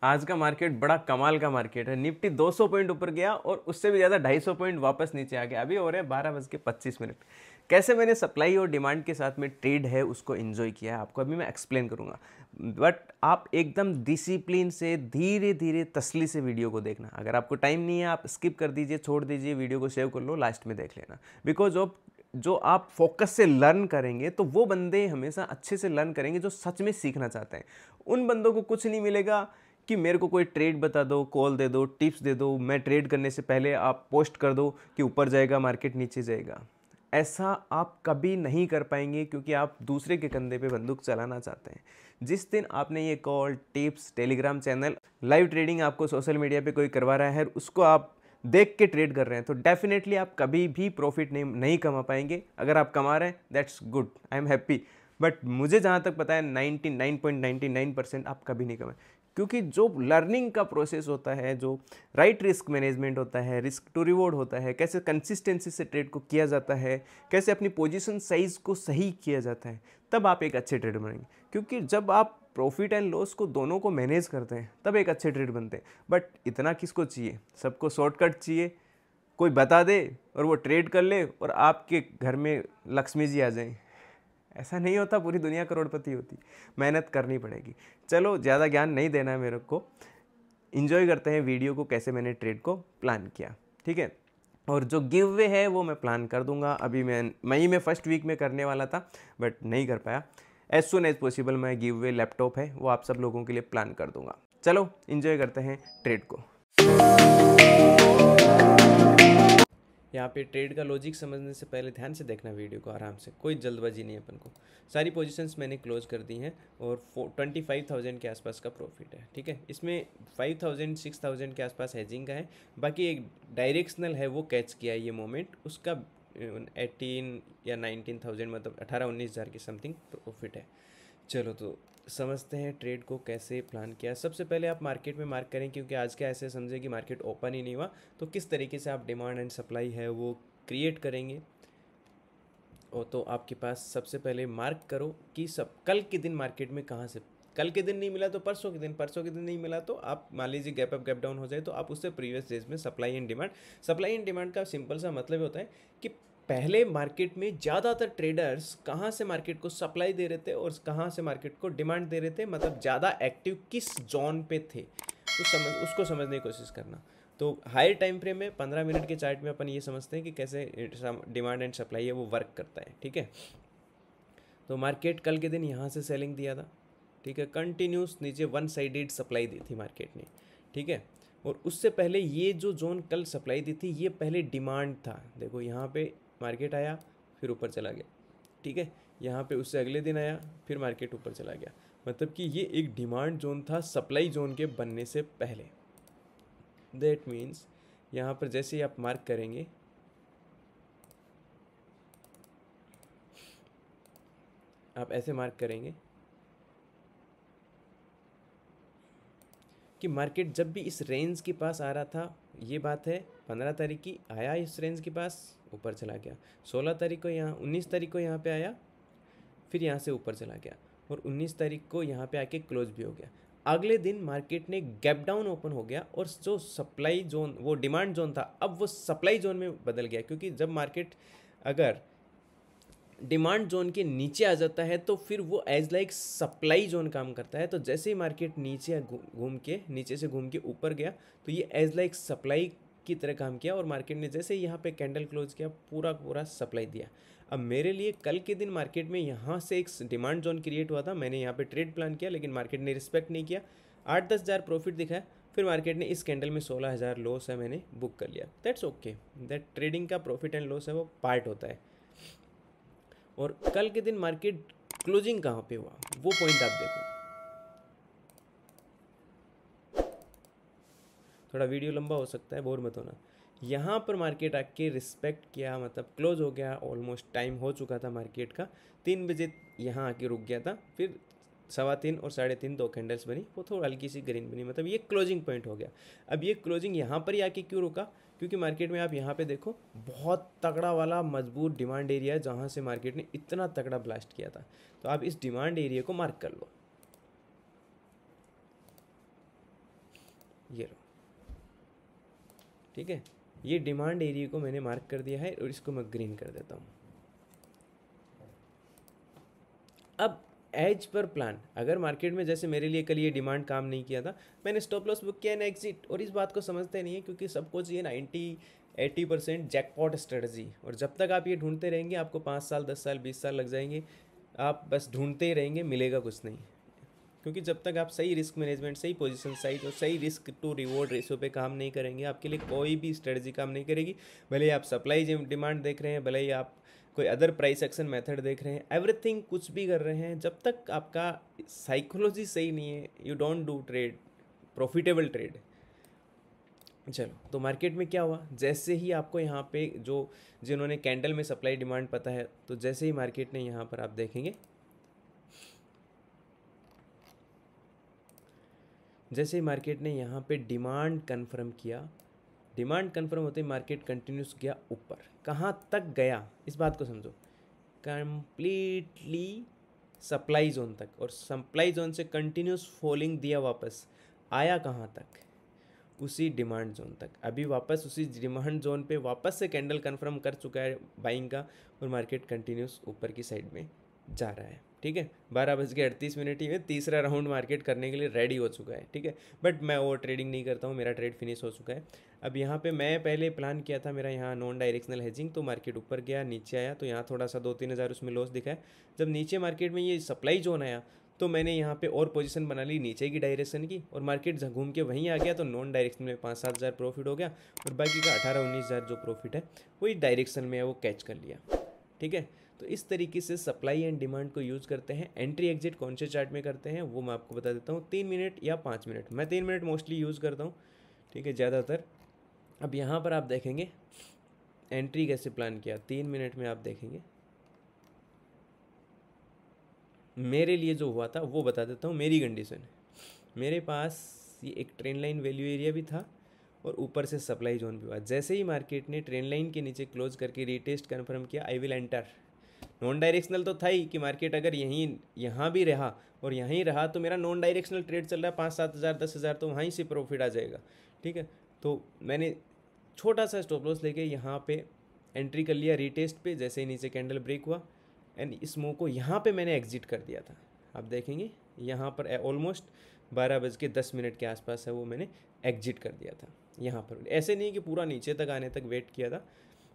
आज का मार्केट बड़ा कमाल का मार्केट है। निफ्टी 200 पॉइंट ऊपर गया और उससे भी ज़्यादा 250 पॉइंट वापस नीचे आ गया। अभी हो रहे हैं 12:25। कैसे मैंने सप्लाई और डिमांड के साथ में ट्रेड है उसको एंजॉय किया है आपको अभी मैं एक्सप्लेन करूंगा। बट आप एकदम डिसिप्लिन से धीरे धीरे तसल्ली से वीडियो को देखना। अगर आपको टाइम नहीं है आप स्किप कर दीजिए, छोड़ दीजिए, वीडियो को सेव कर लो, लास्ट में देख लेना। बिकॉज ऑफ जो आप फोकस से लर्न करेंगे तो वो बंदे हमेशा अच्छे से लर्न करेंगे जो सच में सीखना चाहते हैं। उन बंदों को कुछ नहीं मिलेगा कि मेरे को कोई ट्रेड बता दो, कॉल दे दो, टिप्स दे दो, मैं ट्रेड करने से पहले आप पोस्ट कर दो कि ऊपर जाएगा मार्केट नीचे जाएगा। ऐसा आप कभी नहीं कर पाएंगे क्योंकि आप दूसरे के कंधे पे बंदूक चलाना चाहते हैं। जिस दिन आपने ये call, tips, Telegram channel, live trading आपको सोशल मीडिया पे कोई करवा रहा है उसको आप देख के ट्रेड कर रहे हैं तो डेफिनेटली आप कभी भी प्रॉफिट नहीं कमा पाएंगे। अगर आप कमा रहे हैं that's good, I am happy. But मुझे जहाँ तक पता है 99.99% आप कभी नहीं कमाए। क्योंकि जो लर्निंग का प्रोसेस होता है, जो राइट रिस्क मैनेजमेंट होता है, रिस्क टू रिवॉर्ड होता है, कैसे कंसिस्टेंसी से ट्रेड को किया जाता है, कैसे अपनी पोजीशन साइज को सही किया जाता है, तब आप एक अच्छे ट्रेडर बनेंगे। क्योंकि जब आप प्रॉफिट एंड लॉस को दोनों को मैनेज करते हैं तब एक अच्छे ट्रेड बनते हैं। बट इतना किसको चाहिए? सबको शॉर्टकट चाहिए, कोई बता दे और वो ट्रेड कर ले और आपके घर में लक्ष्मी जी आ जाएं। ऐसा नहीं होता, पूरी दुनिया करोड़पति होती। मेहनत करनी पड़ेगी। चलो ज़्यादा ज्ञान नहीं देना है मेरे को, इन्जॉय करते हैं वीडियो को, कैसे मैंने ट्रेड को प्लान किया, ठीक है। और जो गिव वे है वो मैं प्लान कर दूंगा। अभी मैं मई में फर्स्ट वीक में करने वाला था बट नहीं कर पाया। एज सुन एज पॉसिबल मैं गिव वे लैपटॉप है वो आप सब लोगों के लिए प्लान कर दूंगा। चलो इन्जॉय करते हैं ट्रेड को। यहाँ पे ट्रेड का लॉजिक समझने से पहले ध्यान से देखना वीडियो को, आराम से, कोई जल्दबाजी नहीं है अपन को। सारी पोजीशंस मैंने क्लोज कर दी हैं और 25,000 के आसपास का प्रॉफिट है, ठीक है। इसमें 5,000 6,000 के आसपास हेजिंग का है। बाकी एक डायरेक्शनल है वो कैच किया है ये मोमेंट, उसका 18 या 19,000 मतलब 18-19 हज़ार के समथिंग प्रॉफिट है। चलो तो समझते हैं ट्रेड को कैसे प्लान किया। सबसे पहले आप मार्केट में मार्क करें, क्योंकि आज का ऐसे समझे कि मार्केट ओपन ही नहीं हुआ तो किस तरीके से आप डिमांड एंड सप्लाई है वो क्रिएट करेंगे। और तो आपके पास सबसे पहले मार्क करो कि सब कल के दिन मार्केट में कहाँ से, कल के दिन नहीं मिला तो परसों के दिन, परसों के दिन नहीं मिला तो आप मान लीजिए गैप अप गैप डाउन हो जाए तो आप उससे प्रीवियस डेज में supply and demand. Supply and demand का सिंपल सा मतलब होता है कि पहले मार्केट में ज़्यादातर ट्रेडर्स कहाँ से मार्केट को सप्लाई दे रहे थे और कहाँ से मार्केट को डिमांड दे रहे थे, मतलब ज़्यादा एक्टिव किस जोन पे थे, तो उसको समझने की कोशिश करना। तो हाई टाइम फ्रेम में 15 मिनट के चार्ट में अपन ये समझते हैं कि कैसे डिमांड एंड सप्लाई है वो वर्क करता है, ठीक है। तो मार्केट कल के दिन यहाँ से सेलिंग दिया था, ठीक है, कंटिन्यूस नीचे वन साइडेड सप्लाई दी थी मार्केट ने, ठीक है। और उससे पहले ये जो जोन कल सप्लाई दी थी ये पहले डिमांड था। देखो यहाँ पे मार्केट आया फिर ऊपर चला गया, ठीक है। यहाँ पे उससे अगले दिन आया फिर मार्केट ऊपर चला गया, मतलब कि ये एक डिमांड जोन था सप्लाई जोन के बनने से पहले। दैट मीन्स यहाँ पर जैसे ही आप मार्क करेंगे, आप ऐसे मार्क करेंगे कि मार्केट जब भी इस रेंज के पास आ रहा था, ये बात है 15 तारीख की, आया इस रेंज के पास ऊपर चला गया, 16 तारीख को यहाँ, 19 तारीख को यहाँ पे आया फिर यहाँ से ऊपर चला गया और 19 तारीख को यहाँ पे आके क्लोज भी हो गया। अगले दिन मार्केट ने गैप डाउन ओपन हो गया और जो सप्लाई जोन, वो डिमांड जोन था, अब वो सप्लाई जोन में बदल गया। क्योंकि जब मार्केट अगर डिमांड जोन के नीचे आ जाता है तो फिर वो एज लाइक सप्लाई जोन काम करता है। तो जैसे ही मार्केट नीचे घूम के, नीचे से घूम के ऊपर गया तो ये एज लाइक सप्लाई की तरह काम किया और मार्केट ने जैसे ही यहाँ पे कैंडल क्लोज किया पूरा पूरा सप्लाई दिया। अब मेरे लिए कल के दिन मार्केट में यहाँ से एक डिमांड जोन क्रिएट हुआ था, मैंने यहाँ पे ट्रेड प्लान किया लेकिन मार्केट ने रिस्पेक्ट नहीं किया, 8-10 हज़ार प्रॉफिट दिखाया, फिर मार्केट ने इस कैंडल में 16,000 लॉस है मैंने बुक कर लिया। दैट्स ओके, दैट ट्रेडिंग का प्रॉफिट एंड लॉस है वो पार्ट होता है। और कल के दिन मार्केट क्लोजिंग कहाँ पे हुआ वो पॉइंट आप देखो। थोड़ा वीडियो लंबा हो सकता है, बोर मत होना। यहाँ पर मार्केट आके रिस्पेक्ट किया, मतलब क्लोज हो गया, ऑलमोस्ट टाइम हो चुका था मार्केट का, 3 बजे यहाँ आके रुक गया था, फिर 3:15 और 3:30 दो कैंडल्स बनी, वो थोड़ी हल्की सी ग्रीन बनी, मतलब ये क्लोजिंग पॉइंट हो गया। अब ये क्लोजिंग यहाँ पर ही आके क्यों रुका? क्योंकि मार्केट में आप यहाँ पे देखो बहुत तगड़ा वाला मजबूत डिमांड एरिया है जहाँ से मार्केट ने इतना तगड़ा ब्लास्ट किया था। तो आप इस डिमांड एरिया को मार्क कर लो। ये लो, ठीक है। ये डिमांड एरिया को मैंने मार्क कर दिया है और इसको मैं ग्रीन कर देता हूँ। अब एज पर प्लान, अगर मार्केट में जैसे मेरे लिए कल ये डिमांड काम नहीं किया था, मैंने स्टॉप लॉस बुक किया एंड एग्जिट, और इस बात को समझते नहीं है क्योंकि सबको चाहिए 90-80% जैकपॉट स्ट्रेटजी, और जब तक आप ये ढूंढते रहेंगे आपको 5 साल 10 साल 20 साल लग जाएंगे, आप बस ढूंढते ही रहेंगे, मिलेगा कुछ नहीं। क्योंकि जब तक आप सही रिस्क मैनेजमेंट, सही पोजीशन साइज और सही रिस्क टू रिवॉर्ड रेशियो पे काम नहीं करेंगे, आपके लिए कोई भी स्ट्रेटजी काम नहीं करेगी। भले ही आप सप्लाई डिमांड देख रहे हैं, भले ही आप कोई अदर प्राइस एक्शन मेथड देख रहे हैं, एवरीथिंग कुछ भी कर रहे हैं, जब तक आपका साइकोलॉजी सही नहीं है, you don't do trade profitable trade. चलो, तो मार्केट में क्या हुआ, जैसे ही आपको यहाँ पे जो जिन्होंने कैंडल में सप्लाई डिमांड पता है, तो जैसे ही मार्केट ने यहाँ पर आप देखेंगे, जैसे ही मार्केट ने यहाँ पे डिमांड कंफर्म किया, डिमांड कंफर्म होते ही मार्केट कंटिन्यूस गया ऊपर। कहाँ तक गया इस बात को समझो, कंप्लीटली सप्लाई जोन तक, और सप्लाई जोन से कंटिन्यूस फॉलिंग दिया, वापस आया कहाँ तक, उसी डिमांड जोन तक। अभी वापस उसी डिमांड जोन पे वापस से कैंडल कंफर्म कर चुका है बाइंग का, और मार्केट कंटिन्यूस ऊपर की साइड में जा रहा है, ठीक है। 12:38 ही में तीसरा राउंड मार्केट करने के लिए रेडी हो चुका है, ठीक है। बट मैं ओवर ट्रेडिंग नहीं करता हूँ, मेरा ट्रेड फिनिश हो चुका है। अब यहाँ पे मैं पहले प्लान किया था मेरा यहाँ नॉन डायरेक्शनल हेजिंग, तो मार्केट ऊपर गया नीचे आया, तो यहाँ थोड़ा सा 2-3 हज़ार उसमें लॉस दिखा है। जब नीचे मार्केट में ये सप्लाई जोन आया, तो मैंने यहाँ पे और पोजीशन बना ली नीचे की डायरेक्शन की, और मार्केट घूम के वहीं आ गया, तो नॉन डायरेक्शन में 5-7 हज़ार प्रॉफिट हो गया, और बाकी का 18-19 हज़ार जो प्रॉफिट है वही डायरेक्शन में है, वो कैच कर लिया, ठीक है। तो इस तरीके से सप्लाई एंड डिमांड को यूज़ करते हैं। एंट्री एग्जिट कौन से चार्ट में करते हैं वो मैं आपको बता देता हूँ, 3 मिनट या 5 मिनट। मैं 3 मिनट मोस्टली यूज़ करता हूँ, ठीक है, ज़्यादातर। अब यहाँ पर आप देखेंगे एंट्री कैसे प्लान किया, 3 मिनट में आप देखेंगे। मेरे लिए जो हुआ था वो बता देता हूँ, मेरी कंडीशन। मेरे पास ये एक ट्रेंड लाइन वैल्यू एरिया भी था, और ऊपर से सप्लाई जोन भी हुआ। जैसे ही मार्केट ने ट्रेंड लाइन के नीचे क्लोज करके रीटेस्ट कन्फर्म किया, I will enter. Non directional तो था ही कि मार्केट अगर यहाँ भी रहा और यहीं रहा, तो मेरा नॉन डायरेक्शनल ट्रेड चल रहा है, 5-7 हज़ार 10 हज़ार, तो वहीं से प्रॉफिट आ जाएगा, ठीक है। तो मैंने छोटा सा स्टॉप लॉस लेके यहाँ पे एंट्री कर लिया रीटेस्ट पे, जैसे ही नीचे कैंडल ब्रेक हुआ, एंड इस मूव को यहाँ पे मैंने एग्जिट कर दिया था। आप देखेंगे यहाँ पर ऑलमोस्ट 12:10 के आसपास है, वो मैंने एग्जिट कर दिया था यहाँ पर। ऐसे नहीं कि पूरा नीचे तक आने तक वेट किया था,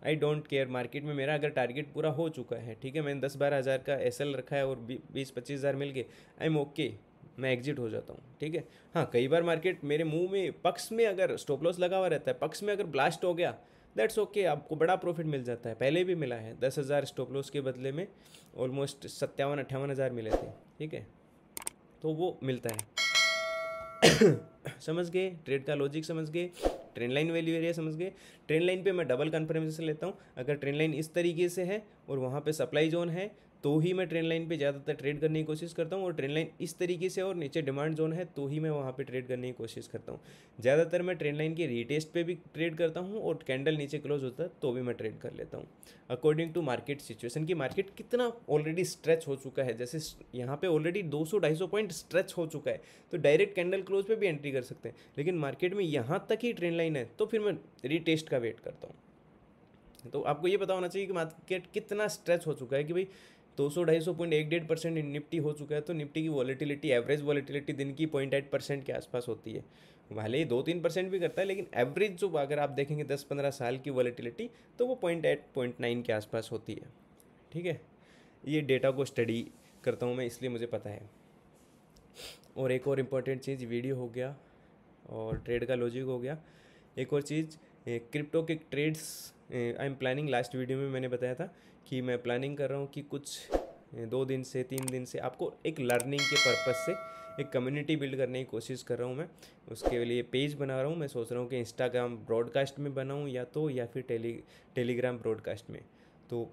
आई डोंट केयर। मार्केट में मेरा अगर टारगेट पूरा हो चुका है, ठीक है, मैंने 10-12 हज़ार का एसएल रखा है और 20-25 हज़ार मिल गए, आई एम ओके, मैं एग्जिट हो जाता हूँ, ठीक है। हाँ, कई बार मार्केट मेरे मुंह में पक्ष में अगर स्टॉप लॉस लगा हुआ रहता है, पक्ष में अगर ब्लास्ट हो गया, दैट्स ओके, आपको बड़ा प्रॉफिट मिल जाता है। पहले भी मिला है, 10 हज़ार स्टॉप लॉस के बदले में ऑलमोस्ट 57-58 हज़ार मिले थे, ठीक है, तो वो मिलता है। समझ गए ट्रेड का लॉजिक, समझ गए ट्रेंड लाइन वैल्यू एरिया, समझ गए। ट्रेंड लाइन पे मैं डबल कन्फर्मेशन लेता हूँ। अगर ट्रेंड लाइन इस तरीके से है और वहाँ पे सप्लाई जोन है, तो ही मैं ट्रेंड लाइन पे ज़्यादातर ट्रेड करने की कोशिश करता हूँ, और ट्रेंड लाइन इस तरीके से और नीचे डिमांड जोन है, तो ही मैं वहाँ पे ट्रेड करने की कोशिश करता हूँ। ज़्यादातर मैं ट्रेंड लाइन के रीटेस्ट पे भी ट्रेड करता हूँ, और कैंडल नीचे क्लोज होता है तो भी मैं ट्रेड कर लेता हूँ, अकॉर्डिंग टू मार्केट सिचुएशन की मार्केट कितना ऑलरेडी स्ट्रेच हो चुका है। जैसे यहाँ पे ऑलरेडी 200-250 पॉइंट स्ट्रेच हो चुका है, तो डायरेक्ट कैंडल क्लोज पे भी एंट्री कर सकते हैं, लेकिन मार्केट में यहाँ तक ही ट्रेंड लाइन है, तो फिर मैं रीटेस्ट का वेट करता हूँ। तो आपको ये पता होना चाहिए कि मार्केट कितना स्ट्रेच हो चुका है, कि भाई 200-250 पॉइंट 1-1.5% निफ्टी हो चुका है, तो निफ्टी की वॉलेटिलिटी, एवरेज वॉलेटिलिटी दिन की 0.8% के आसपास होती है। भले ही 2-3% भी करता है, लेकिन एवरेज जो अगर आप देखेंगे 10-15 साल की वॉलेटिलिटी, तो वो 0.8-0.9 के आसपास होती है, ठीक है। ये डेटा को स्टडी करता हूँ मैं, इसलिए मुझे पता है। और एक और इम्पॉर्टेंट चीज़, वीडियो हो गया और ट्रेड का लॉजिक हो गया। एक और चीज़, क्रिप्टो के trades I am planning. Last video में मैंने बताया था कि मैं प्लानिंग कर रहा हूँ कि कुछ 2 दिन से 3 दिन से आपको एक लर्निंग के पर्पज़ से एक कम्युनिटी बिल्ड करने की कोशिश कर रहा हूँ मैं। उसके लिए पेज बना रहा हूँ। मैं सोच रहा हूँ कि इंस्टाग्राम ब्रॉडकास्ट में बनाऊँ या फिर टेलीग्राम ब्रॉडकास्ट में। तो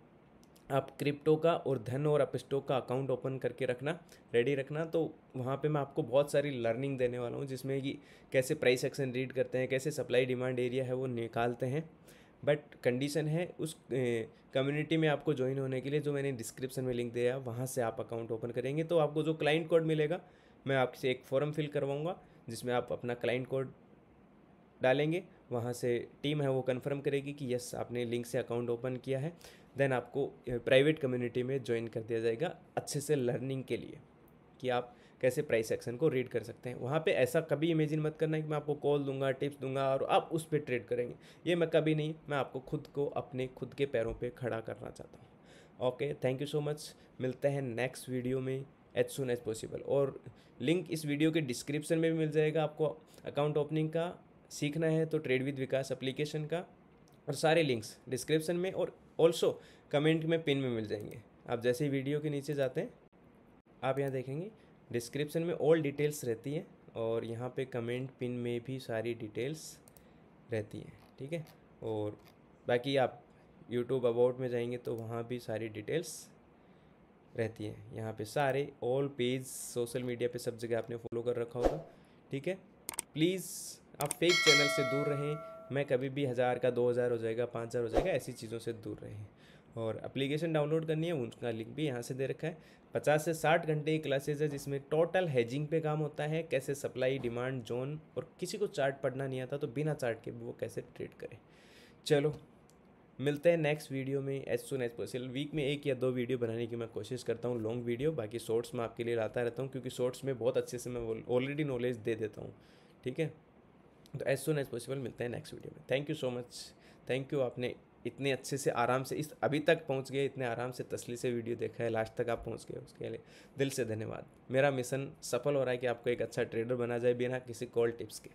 आप क्रिप्टो का और धन और अपस्टॉक का अकाउंट ओपन करके रखना, रेडी रखना। तो वहाँ पे मैं आपको बहुत सारी लर्निंग देने वाला हूँ, जिसमें कि कैसे प्राइस एक्शन रीड करते हैं, कैसे सप्लाई डिमांड एरिया है वो निकालते हैं। बट कंडीशन है उस कम्युनिटी में आपको ज्वाइन होने के लिए, जो मैंने डिस्क्रिप्शन में लिंक दिया है, वहाँ से आप अकाउंट ओपन करेंगे तो आपको जो क्लाइंट कोड मिलेगा, मैं आपसे एक फॉर्म फिल करवाऊँगा, जिसमें आप अपना क्लाइंट कोड डालेंगे, वहाँ से टीम है वो कंफर्म करेगी कि यस आपने लिंक से अकाउंट ओपन किया है, देन आपको प्राइवेट कम्युनिटी में ज्वाइन कर दिया जाएगा अच्छे से लर्निंग के लिए कि आप कैसे प्राइस एक्शन को रीड कर सकते हैं। वहाँ पे ऐसा कभी इमेजिन मत करना कि मैं आपको कॉल दूंगा, टिप्स दूंगा और आप उस पर ट्रेड करेंगे, ये मैं कभी नहीं, मैं आपको खुद को अपने खुद के पैरों पे खड़ा करना चाहता हूँ। Okay, thank you so much, मिलते हैं नेक्स्ट वीडियो में एज सुन एज पॉसिबल। और लिंक इस वीडियो के डिस्क्रिप्शन में भी मिल जाएगा, आपको अकाउंट ओपनिंग का सीखना है तो ट्रेड विद विकास एप्लीकेशन का, और सारे लिंक्स डिस्क्रिप्शन में और ऑल्सो कमेंट में पिन में मिल जाएंगे। आप जैसे ही वीडियो के नीचे जाते हैं आप यहाँ देखेंगे डिस्क्रिप्शन में ऑल डिटेल्स रहती है और यहाँ पे कमेंट पिन में भी सारी डिटेल्स रहती हैं, ठीक है। और बाकी आप यूट्यूब अबाउट में जाएंगे तो वहाँ भी सारी डिटेल्स रहती हैं। यहाँ पे सारे ऑल पेज सोशल मीडिया पे सब जगह आपने फॉलो कर रखा होगा, ठीक है। प्लीज़ आप फेक चैनल से दूर रहें, मैं कभी भी 1000 का 2000 हो जाएगा 5000 हो जाएगा ऐसी चीज़ों से दूर रहें। और एप्लीकेशन डाउनलोड करनी है उनका लिंक भी यहाँ से दे रखा है। 50 से 60 घंटे की क्लासेज है जिसमें टोटल हेजिंग पे काम होता है, कैसे सप्लाई डिमांड जोन, और किसी को चार्ट पढ़ना नहीं आता तो बिना चार्ट के वो कैसे ट्रेड करें। चलो मिलते हैं नेक्स्ट वीडियो में as soon as possible. Week में 1 या 2 वीडियो बनाने की मैं कोशिश करता हूँ, लॉन्ग वीडियो, बाकी शॉर्ट्स में आपके लिए लाता रहता हूँ क्योंकि शॉर्ट्स में बहुत अच्छे से मैं ऑलरेडी नॉलेज दे देता हूँ, ठीक है। तो एज सुन एज पॉसिबल मिलते हैं नेक्स्ट वीडियो में। Thank you so much, thank you, आपने इतने अच्छे से आराम से इस अभी तक पहुंच गए, इतने आराम से तसल्ली से वीडियो देखा है, लास्ट तक आप पहुंच गए, उसके लिए दिल से धन्यवाद। मेरा मिशन सफल हो रहा है कि आपको एक अच्छा ट्रेडर बना जाए बिना किसी कॉल टिप्स के।